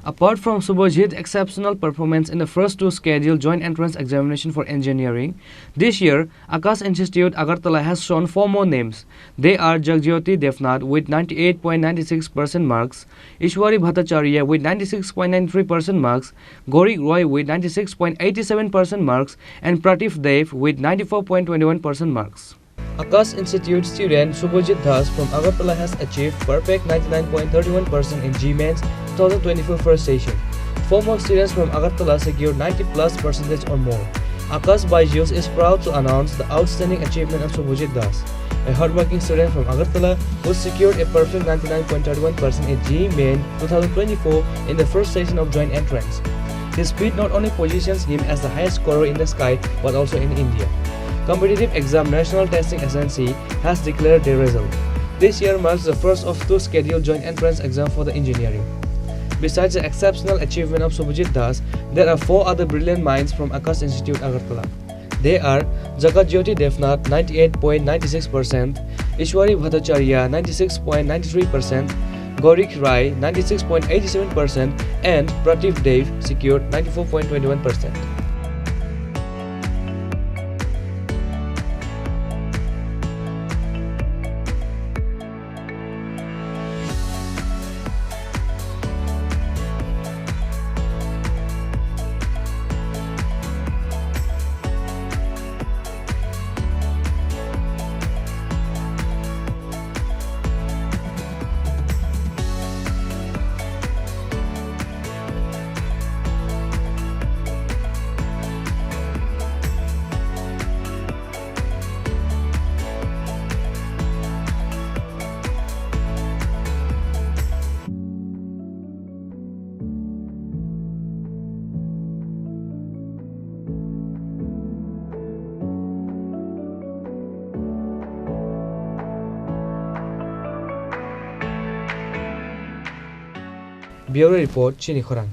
Apart from Shubhajit's exceptional performance in the first two scheduled joint entrance examinations for engineering, this year, Aakash Institute Agartala has shown four more names. They are Jagjyoti Devnath with 98.96% marks, Ishwari Bhattacharya with 96.93% marks, Gorik Roy with 96.87% marks, and Pratif Dev with 94.21% marks. Aakash Institute student Shubhajit Das from Agartala has achieved perfect 99.31% in JEE Mains 2024 first session. Four more students from Agartala secured 90+% or more. Aakash Byju's is proud to announce the outstanding achievement of Shubhajit Das, a hardworking student from Agartala who secured a perfect 99.31% in JEE Mains 2024 in the first session of joint entrance. His speed not only positions him as the highest scorer in the sky but also in India. Competitive Exam National Testing Agency has declared their result. This year marks the first of two scheduled joint entrance exams for the engineering. Besides the exceptional achievement of Shubhajit Das, there are four other brilliant minds from Aakash Institute Agartala. They are Jagjyoti Devnath 98.96%, Ishwari Bhattacharya 96.93%, Gorik Rai 96.87%, and Pratif Dev secured 94.21%. Bureau Report, Chini, Khorang.